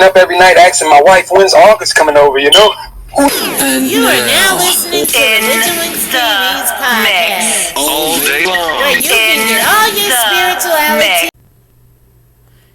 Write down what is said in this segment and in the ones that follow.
up every night asking my wife, when's August coming over, you know? You are now listening to ReligionWinked TV's podcast. All day long. Where you can get all your spirituality.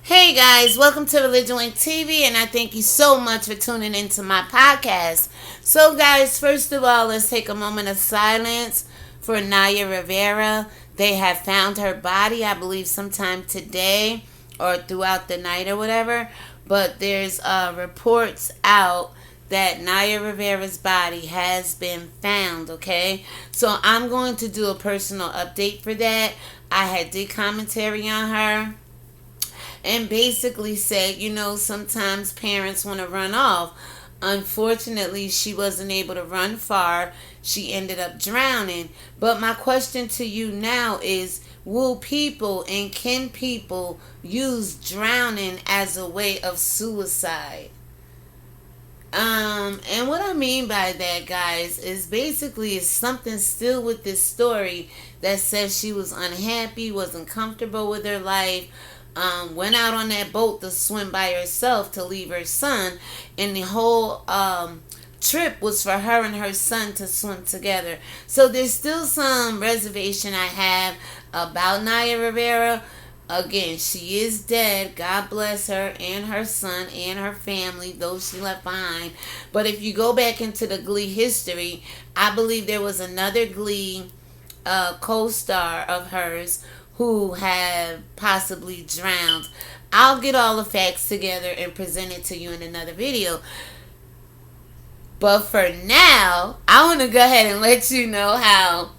Hey guys, welcome to ReligionWinked TV, and I thank you so much for tuning into my podcast. So guys, first of all, let's take a moment of silence for Naya Rivera. They have found her body, I believe sometime today or throughout the night or whatever. But there's reports out that Naya Rivera's body has been found, okay? So I'm going to do a personal update for that. I did commentary on her and basically said, you know, sometimes parents want to run off. Unfortunately, she wasn't able to run far. She ended up drowning. But my question to you now is, will people and can people use drowning as a way of suicide? And what I mean by that, guys, is basically it's something still with this story that says she was unhappy, wasn't comfortable with her life, went out on that boat to swim by herself to leave her son, and the whole trip was for her and her son to swim together. So there's still some reservation I have about Naya Rivera. Again, she is dead. God bless her and her son and her family, those she left behind. But if you go back into the Glee history, I believe there was another Glee co-star of hers who had possibly drowned. I'll get all the facts together and present it to you in another video. But for now, I want to go ahead and let you know how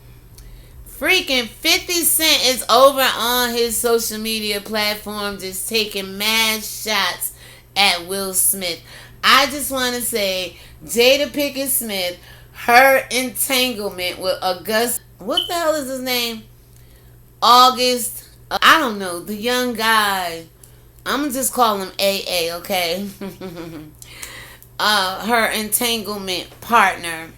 freaking 50 Cent is over on his social media platform just taking mad shots at Will Smith. I just want to say, Jada Pinkett Smith, her entanglement with August, what the hell is his name? August, I don't know, the young guy. I'm going to just call him AA, okay? Her entanglement partner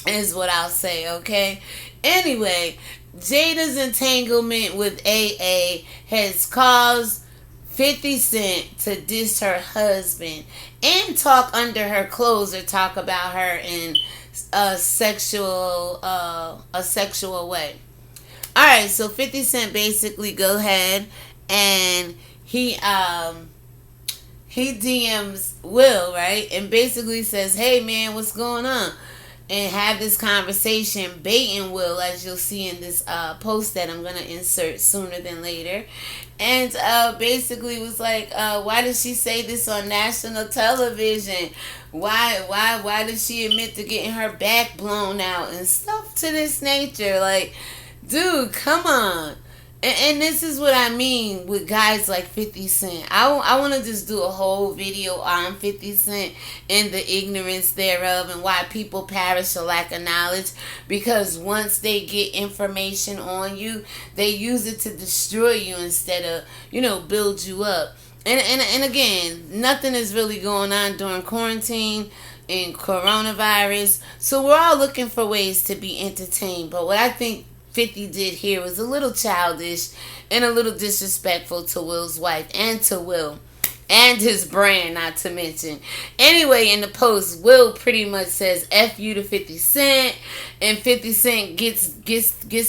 is what I'll say, okay? Anyway, Jada's entanglement with AA has caused 50 Cent to diss her husband and talk under her clothes or talk about her in a sexual way. Alright, so 50 Cent basically go ahead and he DMs Will, right? And basically says, hey man, what's going on? And have this conversation, baiting Will, as you'll see in this post that I'm going to insert sooner than later. And basically was like, why did she say this on national television? Why did she admit to getting her back blown out and stuff to this nature? Like, dude, come on. And this is what I mean with guys like 50 Cent. I want to just do a whole video on 50 Cent and the ignorance thereof and why people perish for lack of knowledge. Because once they get information on you, they use it to destroy you instead of, you know, build you up. And again, nothing is really going on during quarantine and coronavirus. So we're all looking for ways to be entertained. But what I think 50 did here was a little childish and a little disrespectful to Will's wife and to Will and his brand, not to mention. Anyway, in the post, Will pretty much says F you to 50 Cent, and 50 Cent gets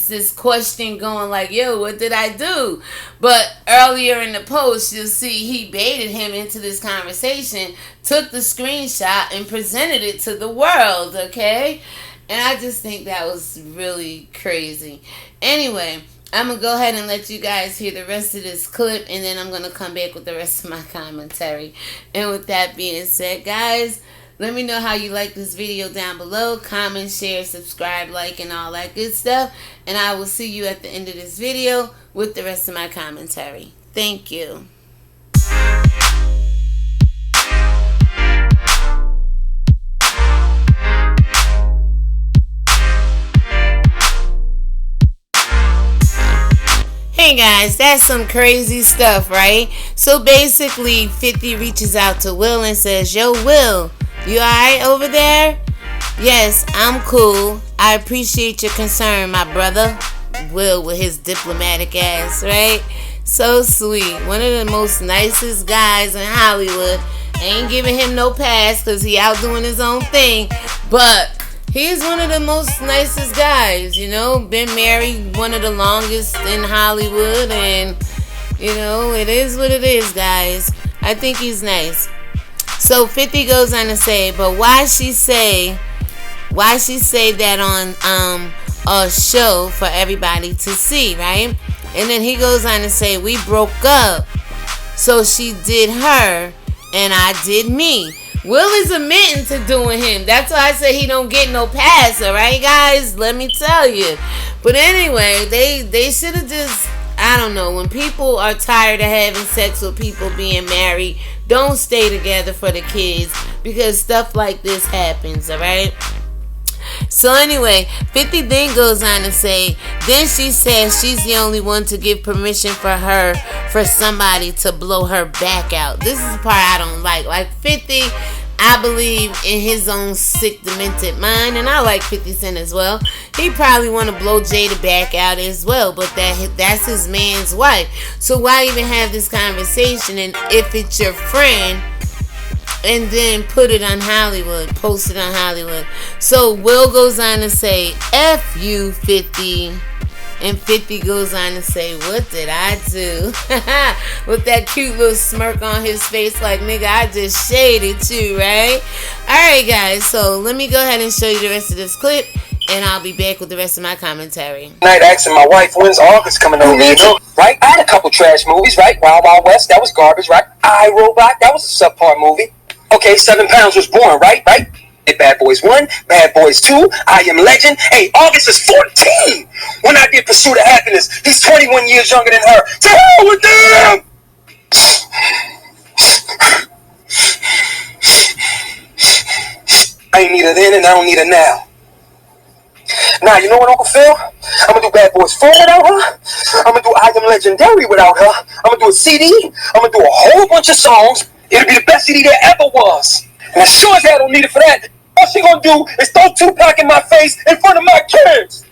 this question going like, yo, what did I do? But earlier in the post, you'll see he baited him into this conversation, took the screenshot and presented it to the world, okay? And I just think that was really crazy. Anyway, I'm going to go ahead and let you guys hear the rest of this clip, and then I'm going to come back with the rest of my commentary. And with that being said, guys, let me know how you like this video down below. Comment, share, subscribe, like, and all that good stuff. And I will see you at the end of this video with the rest of my commentary. Thank you. Hey guys, that's some crazy stuff, right? So basically, 50 reaches out to Will and says, yo, Will, you alright over there? Yes, I'm cool. I appreciate your concern, my brother. Will with his diplomatic ass, right? So sweet. One of the most nicest guys in Hollywood. Ain't giving him no pass because he out doing his own thing. But he's one of the most nicest guys, you know. Been married one of the longest in Hollywood. And, you know, it is what it is, guys. I think he's nice. So 50 goes on to say, but why she say that on a show for everybody to see, right? And then he goes on to say, we broke up, so she did her and I did me. Will is admitting to doing him. That's why I say he don't get no pass, alright, guys? Let me tell you. But anyway, they should have just, I don't know, when people are tired of having sex with people being married, don't stay together for the kids, because stuff like this happens, alright? So anyway, 50 then goes on to say, then she says she's the only one to give permission for somebody to blow her back out. This is the part I don't like. Like 50, I believe in his own sick, demented mind, and I like 50 Cent as well. He probably want to blow Jada back out as well, but that's his man's wife. So why even have this conversation? And if it's your friend, and then put it on Hollywood, post it on Hollywood. So Will goes on to say, F you, 50. And 50 goes on to say, what did I do? With that cute little smirk on his face, like, nigga, I just shaded you, right? Alright, guys, so let me go ahead and show you the rest of this clip, and I'll be back with the rest of my commentary. Night asking my wife, when's August coming over, you know? Right? I had a couple trash movies, right? Wild Wild West, that was garbage, right? I, Robot, that was a subpar movie. Okay, 7 Pounds was born, right? Bad Boys 1, Bad Boys 2, I Am Legend. Hey, August is 14 when I did Pursuit of Happiness. He's 21 years younger than her. To hell with them! I ain't need her then and I don't need her now. Now, you know what, Uncle Phil? I'm gonna do Bad Boys 4 without her. I'm gonna do I Am Legendary without her. I'm gonna do a CD. I'm gonna do a whole bunch of songs. It'll be the best CD there ever was. And as sure as hell I don't need it for that. All she gonna do is throw Tupac in my face in front of my kids.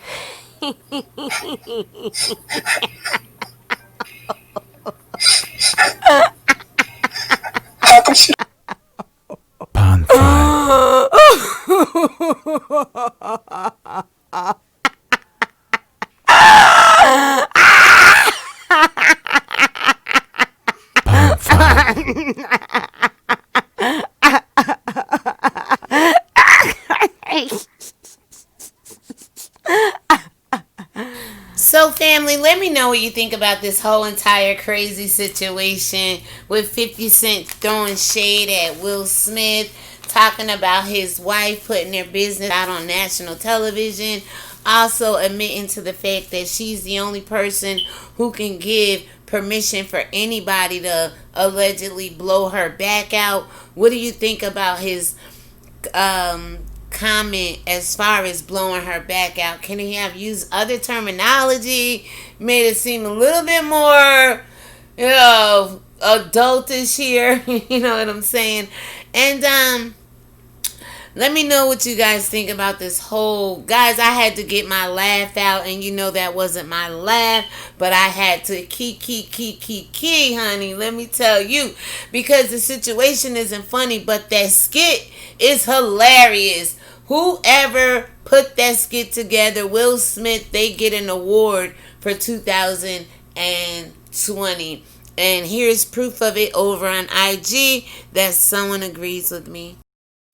How come she... So family, let me know what you think about this whole entire crazy situation with 50 Cent throwing shade at Will Smith, talking about his wife putting their business out on national television, also admitting to the fact that she's the only person who can give permission for anybody to allegedly blow her back out. What do you think about his comment as far as blowing her back out? Can he have used other terminology, made it seem a little bit more, you know, adultish here? You know what I'm saying? And let me know what you guys think about this whole... Guys, I had to get my laugh out, and you know that wasn't my laugh, but I had to key, honey. Let me tell you. Because the situation isn't funny, but that skit is hilarious. Whoever put that skit together, Will Smith, they get an award for 2020. And here's proof of it over on IG that someone agrees with me.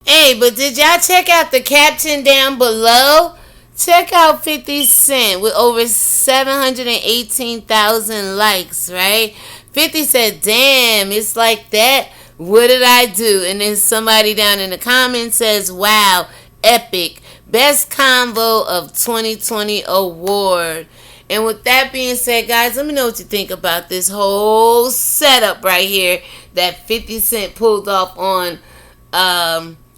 Hey, but did y'all check out the caption down below? Check out 50 Cent with over 718,000 likes, right? 50 said, damn, it's like that. What did I do? And then somebody down in the comments says, wow, epic. Best Convo of 2020 award. And with that being said, guys, let me know what you think about this whole setup right here that 50 Cent pulled off on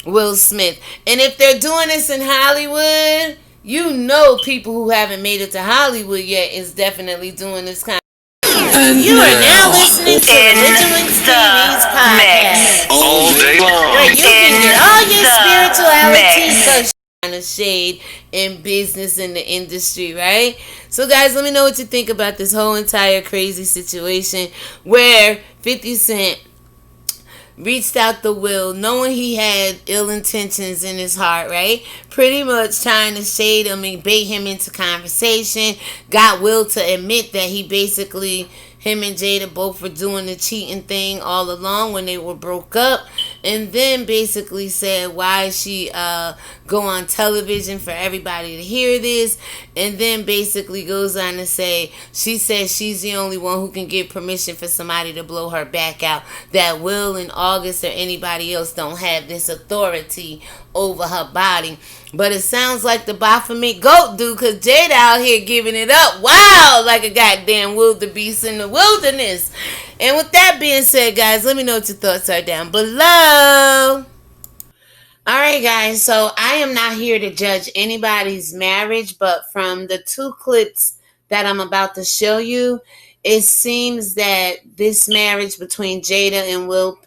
Will Smith. And if they're doing this in Hollywood, you know people who haven't made it to Hollywood yet is definitely doing this kind of... You are now listening to ReligionWinked TV's podcast. All day long. Where you can get all your spirituality kind of shade in business in the industry, right? So guys, let me know what you think about this whole entire crazy situation where 50 Cent reached out to Will, knowing he had ill intentions in his heart, right? Pretty much trying to shade him and bait him into conversation. Got Will to admit that he basically, him and Jada both were doing the cheating thing all along when they were broke up. And then basically said, why is she go on television for everybody to hear this? And then basically goes on to say, she says she's the only one who can give permission for somebody to blow her back out. That Will and August or anybody else don't have this authority over her body. But it sounds like the Baphomet goat do, because Jada out here giving it up. Wow, like a goddamn wildebeest in the wilderness. And with that being said, guys, let me know what your thoughts are down below. Alright, guys, so I am not here to judge anybody's marriage, but from the two clips that I'm about to show you, it seems that this marriage between Jada and Will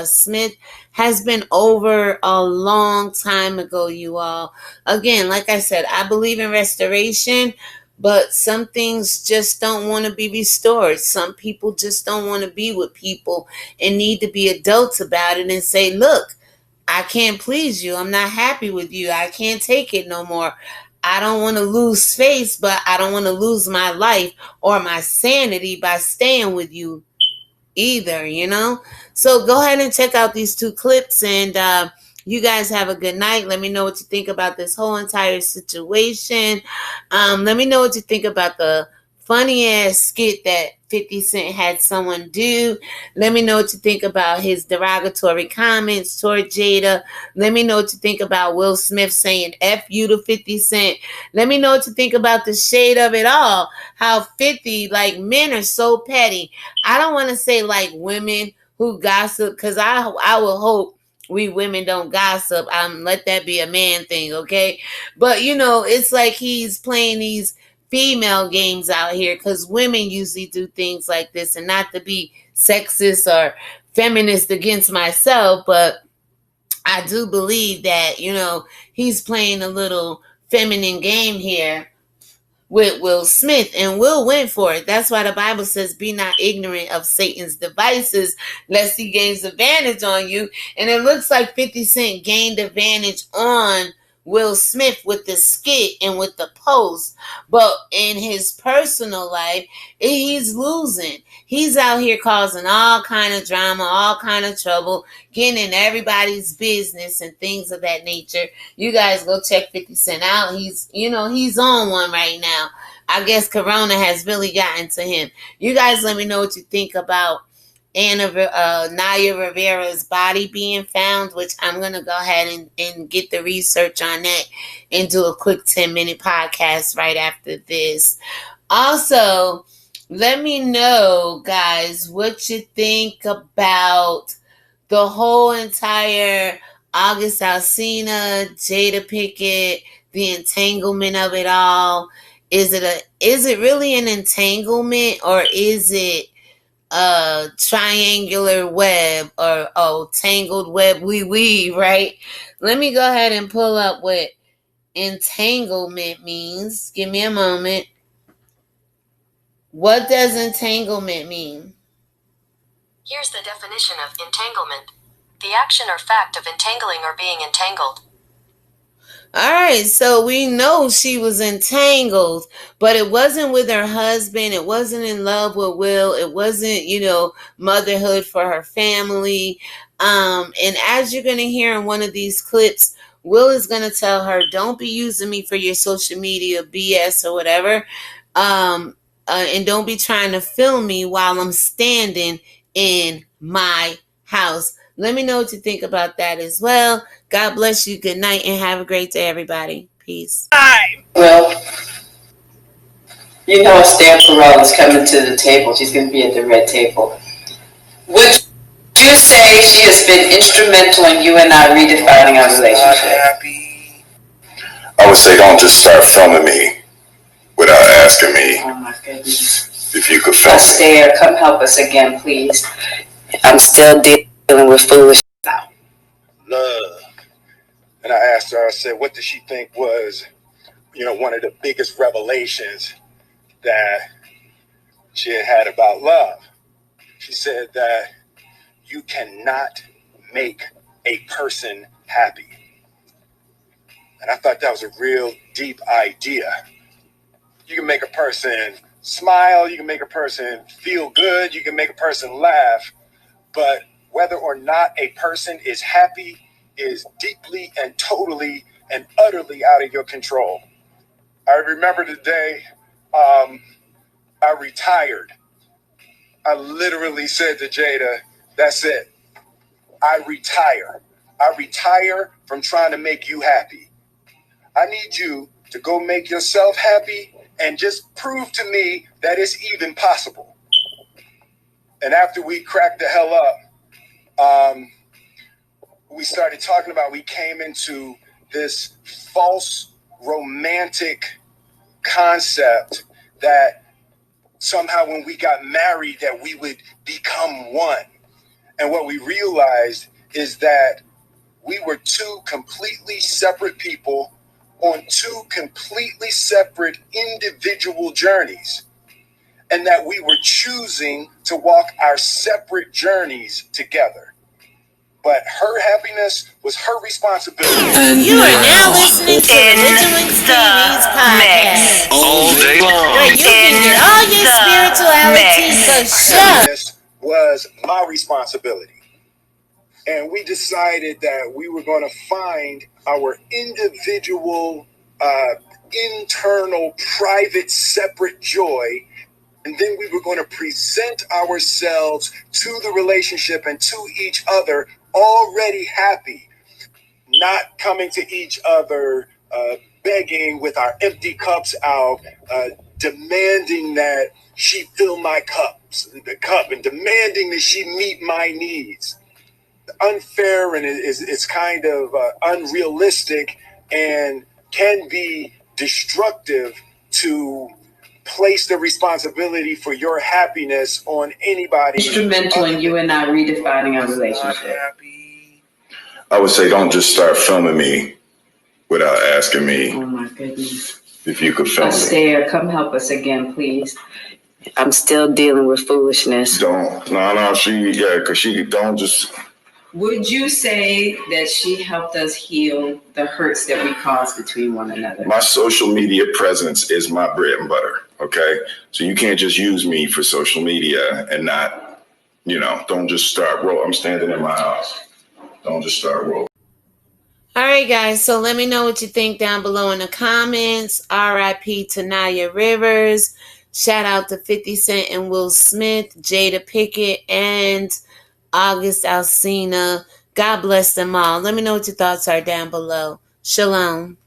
Smith has been over a long time ago, you all. Again, like I said, I believe in restoration, but some things just don't want to be restored. Some people just don't want to be with people and need to be adults about it and say, look, I can't please you. I'm not happy with you. I can't take it no more. I don't want to lose face, but I don't want to lose my life or my sanity by staying with you either, you know? So go ahead and check out these two clips, and you guys have a good night. Let me know what you think about this whole entire situation. Let me know what you think about the funny ass skit that 50 Cent had someone do. Let me know what you think about his derogatory comments toward Jada. Let me know what you think about Will Smith saying F you to 50 Cent. Let me know what you think about the shade of it all. How 50, like, men are so petty. I don't want to say like women who gossip, because I will hope we women don't gossip. Let that be a man thing, okay? But, you know, it's like he's playing these female games out here, because women usually do things like this. And not to be sexist or feminist against myself, but I do believe that, you know, he's playing a little feminine game here with Will Smith, and Will went for it. That's why the Bible says, be not ignorant of Satan's devices, lest he gains advantage on you. And it looks like 50 Cent gained advantage on Will Smith with the skit and with the post. But in his personal life, he's losing. He's out here causing all kind of drama, all kind of trouble, getting in everybody's business and things of that nature. You guys go check 50 Cent out. He's on one right now. I guess Corona has really gotten to him. You guys let me know what you think about Naya Rivera's body being found, which I'm going to go ahead and get the research on that and do a quick 10-minute podcast right after this. Also, let me know, guys, what you think about the whole entire August Alsina, Jada Pickett, the entanglement of it all. Is it really an entanglement, or is it a triangular web, or tangled web we weave, right? Let me go ahead and pull up what entanglement means. Give me a moment. What does entanglement mean? Here's the definition of entanglement. The action or fact of entangling or being entangled. All right, so we know she was entangled, but it wasn't with her husband. It wasn't in love with Will. It wasn't, motherhood for her family. And as you're going to hear in one of these clips, Will is going to tell her, don't be using me for your social media BS or whatever. And don't be trying to film me while I'm standing in my house. Let me know what you think about that as well. God bless you. Good night and have a great day, everybody. Peace. Well, Stan Farrell is coming to the table. She's going to be at the red table. Would you say she has been instrumental in you and I redefining our relationship? I would say don't just start filming me without asking me. Oh my goodness. If you could film me. Astaire, come help us again, please. I'm still dealing with foolish love. And I asked her, I said, what does she think was, one of the biggest revelations that she had about love? She said that you cannot make a person happy? And I thought that was a real deep idea. You can make a person smile, you can make a person feel good, you can make a person laugh, but whether or not a person is happy is deeply and totally and utterly out of your control. I remember the day I retired. I literally said to Jada, that's it. I retire. I retire from trying to make you happy. I need you to go make yourself happy and just prove to me that it's even possible. And after we cracked the hell up, we started talking about, we came into this false romantic concept that somehow when we got married that we would become one. And what we realized is that we were two completely separate people on two completely separate individual journeys, and that we were choosing to walk our separate journeys together. But her happiness was her responsibility. You are now listening to ReligionWinked TV's podcast. All day long. Where you can get all your spirituality for sure. This was my responsibility. And we decided that we were going to find our individual, internal, private, separate joy. And then we were going to present ourselves to the relationship and to each other already happy, not coming to each other begging with our empty cups out, demanding that she fill my cup and demanding that she meet my needs. Unfair, and it's kind of unrealistic and can be destructive to place the responsibility for your happiness on anybody. Instrumental in you and I redefining our relationship. I would say don't just start filming me without asking me. Oh my goodness. If you could film me. Astaire, come help us again, please. I'm still dealing with foolishness. Because she don't just. Would you say that she helped us heal the hurts that we caused between one another? My social media presence is my bread and butter, okay? So you can't just use me for social media and not, don't just start roll. I'm standing in my house. Don't just start roll. All right, guys. So let me know what you think down below in the comments. R.I.P. to Naya Rivers. Shout out to 50 Cent and Will Smith, Jada Pickett, and August Alsina. God bless them all. Let me know what your thoughts are down below. Shalom.